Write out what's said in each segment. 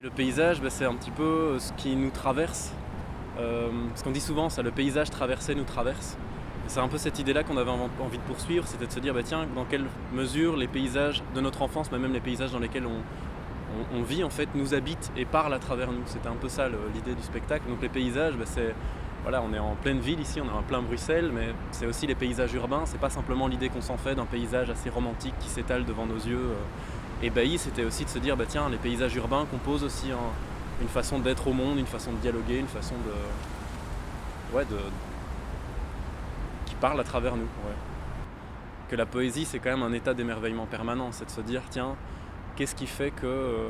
Le paysage, c'est un petit peu ce qui nous traverse. Parce qu'on dit souvent ça, le paysage traversé nous traverse. Et c'est un peu cette idée-là qu'on avait envie de poursuivre, c'était de se dire tiens, dans quelle mesure les paysages de notre enfance, mais même les paysages dans lesquels on vit en fait, nous habitent et parlent à travers nous. C'était un peu ça l'idée du spectacle. Donc les paysages, c'est voilà, on est en pleine ville ici, on est en plein Bruxelles, mais c'est aussi les paysages urbains. C'est pas simplement l'idée qu'on s'en fait d'un paysage assez romantique qui s'étale devant nos yeux ébahis. C'était aussi de se dire tiens, les paysages urbains composent aussi une façon d'être au monde, une façon de dialoguer, une façon qui parle à travers nous. Ouais. Que la poésie, c'est quand même un état d'émerveillement permanent. C'est de se dire tiens, qu'est-ce qui fait que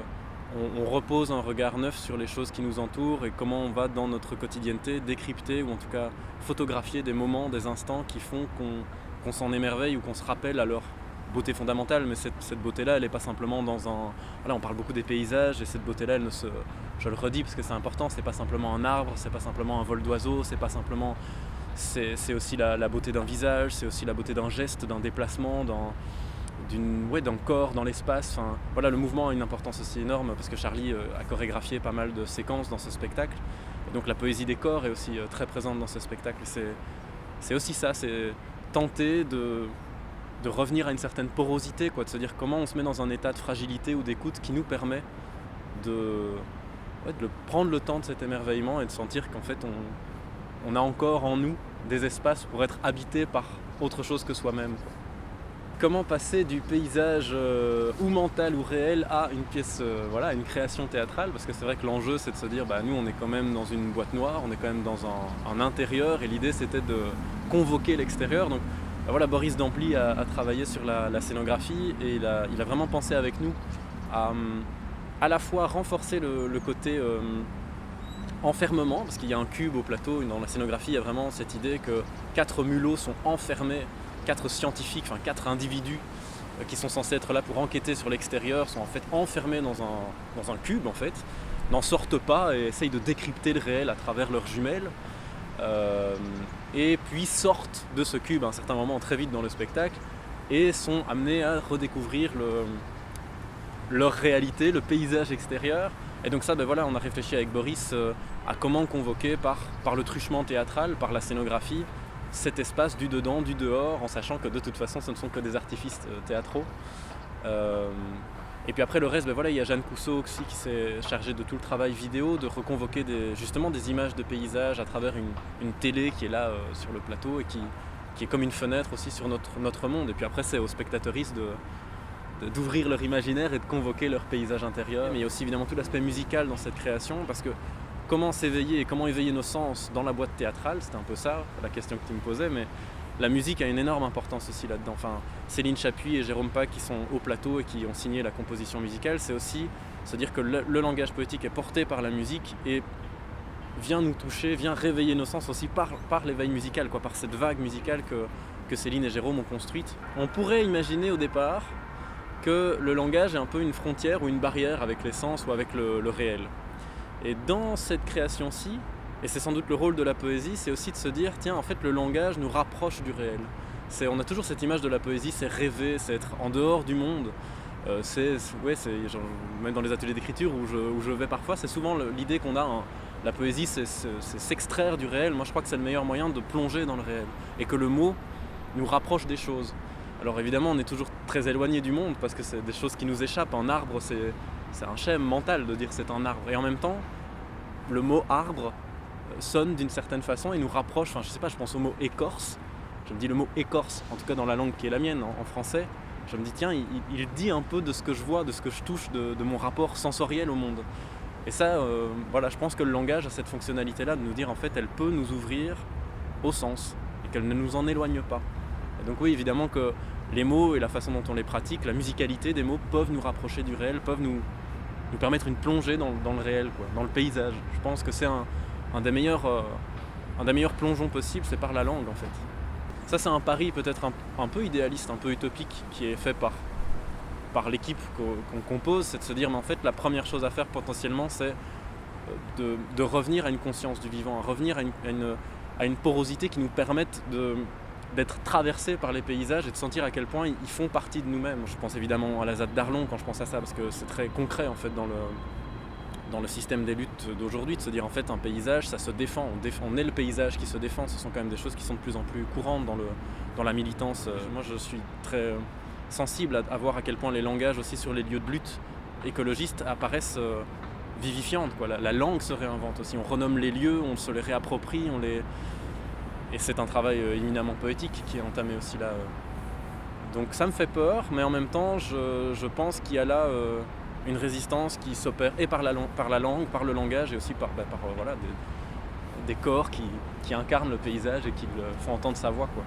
on repose un regard neuf sur les choses qui nous entourent et comment on va dans notre quotidienneté décrypter ou en tout cas photographier des moments, des instants qui font qu'on s'en émerveille ou qu'on se rappelle à leur beauté fondamentale. Mais cette beauté-là, elle n'est pas simplement dans un... Voilà, on parle beaucoup des paysages et cette beauté-là, elle ne se... Je le redis parce que c'est important, c'est pas simplement un arbre, c'est pas simplement un vol d'oiseau, c'est pas simplement... C'est aussi la beauté d'un visage, c'est aussi la beauté d'un geste, d'un déplacement, d'un corps dans l'espace. Enfin, voilà, le mouvement a une importance aussi énorme parce que Charlie a chorégraphié pas mal de séquences dans ce spectacle. Et donc la poésie des corps est aussi très présente dans ce spectacle. C'est aussi ça, c'est tenter de revenir à une certaine porosité, de se dire comment on se met dans un état de fragilité ou d'écoute qui nous permet de prendre le temps de cet émerveillement et de sentir qu'en fait on a encore en nous des espaces pour être habités par autre chose que soi-même. Comment passer du paysage ou mental ou réel à une pièce, une création théâtrale, parce que c'est vrai que l'enjeu c'est de se dire nous on est quand même dans une boîte noire, on est quand même dans un intérieur et l'idée c'était de convoquer l'extérieur. Donc Boris Dampli a travaillé sur la scénographie et il a vraiment pensé avec nous à la fois renforcer le côté enfermement, parce qu'il y a un cube au plateau, dans la scénographie il y a vraiment cette idée que 4 mulots sont enfermés, 4 scientifiques, 4 individus qui sont censés être là pour enquêter sur l'extérieur, sont en fait enfermés dans un cube en fait, n'en sortent pas et essayent de décrypter le réel à travers leurs jumelles. Et puis sortent de ce cube à un certain moment très vite dans le spectacle et sont amenés à redécouvrir leur réalité, le paysage extérieur. Et donc ça, on a réfléchi avec Boris à comment convoquer par le truchement théâtral, par la scénographie, cet espace du dedans, du dehors, en sachant que de toute façon ce ne sont que des artifices théâtraux. Et puis après le reste, il y a Jeanne Cousseau aussi qui s'est chargée de tout le travail vidéo, de reconvoquer des images de paysages à travers une télé qui est là sur le plateau et qui est comme une fenêtre aussi sur notre monde. Et puis après c'est aux spectateuristes d'ouvrir leur imaginaire et de convoquer leur paysage intérieur. Mais il y a aussi évidemment tout l'aspect musical dans cette création, parce que comment s'éveiller et comment éveiller nos sens dans la boîte théâtrale, c'était un peu ça la question que tu me posais, mais la musique a une énorme importance aussi là-dedans. Céline Chapuis et Jérôme Pâques qui sont au plateau et qui ont signé la composition musicale, c'est aussi se dire que le langage poétique est porté par la musique et vient nous toucher, vient réveiller nos sens aussi par l'éveil musical, par cette vague musicale que Céline et Jérôme ont construite. On pourrait imaginer au départ que le langage est un peu une frontière ou une barrière avec les sens ou avec le réel. Et dans cette création-ci, et c'est sans doute le rôle de la poésie, c'est aussi de se dire, tiens, en fait, le langage nous rapproche du réel. On a toujours cette image de la poésie, c'est rêver, c'est être en dehors du monde. Même dans les ateliers d'écriture où je vais parfois, c'est souvent l'idée qu'on a. La poésie, c'est s'extraire du réel. Moi, je crois que c'est le meilleur moyen de plonger dans le réel. Et que le mot nous rapproche des choses. Alors évidemment, on est toujours très éloigné du monde parce que c'est des choses qui nous échappent. Un arbre, c'est un schème mental de dire c'est un arbre. Et en même temps, le mot arbre sonne d'une certaine façon et nous rapproche. Je pense au mot écorce. Je me dis le mot écorce, en tout cas dans la langue qui est la mienne, en français. Je me dis tiens, il dit un peu de ce que je vois, de ce que je touche, de mon rapport sensoriel au monde. Et ça, je pense que le langage a cette fonctionnalité-là de nous dire en fait, elle peut nous ouvrir au sens et qu'elle ne nous en éloigne pas. Et donc oui, évidemment que les mots et la façon dont on les pratique, la musicalité des mots peuvent nous rapprocher du réel, peuvent nous permettre une plongée dans le réel, dans le paysage. Je pense que c'est un des meilleurs plongeons possibles, c'est par la langue en fait. Ça c'est un pari peut-être un peu idéaliste, un peu utopique, qui est fait par l'équipe qu'on compose, c'est de se dire mais en fait la première chose à faire potentiellement c'est de revenir à une conscience du vivant, à revenir à une porosité qui nous permette d'être traversés par les paysages et de sentir à quel point ils font partie de nous-mêmes. Je pense évidemment à la ZAD d'Arlon quand je pense à ça, parce que c'est très concret en fait dans le système des luttes d'aujourd'hui, de se dire en fait un paysage ça se défend, on est le paysage qui se défend, ce sont quand même des choses qui sont de plus en plus courantes dans la militance. Moi je suis très sensible à voir à quel point les langages aussi sur les lieux de lutte écologistes apparaissent vivifiantes, quoi. La langue se réinvente aussi, on renomme les lieux, on se les réapproprie, et c'est un travail éminemment poétique qui est entamé aussi là. Donc ça me fait peur, mais en même temps je pense qu'il y a là une résistance qui s'opère et par la langue, par le langage et aussi par voilà, des corps qui incarnent le paysage et qui le font entendre sa voix, quoi.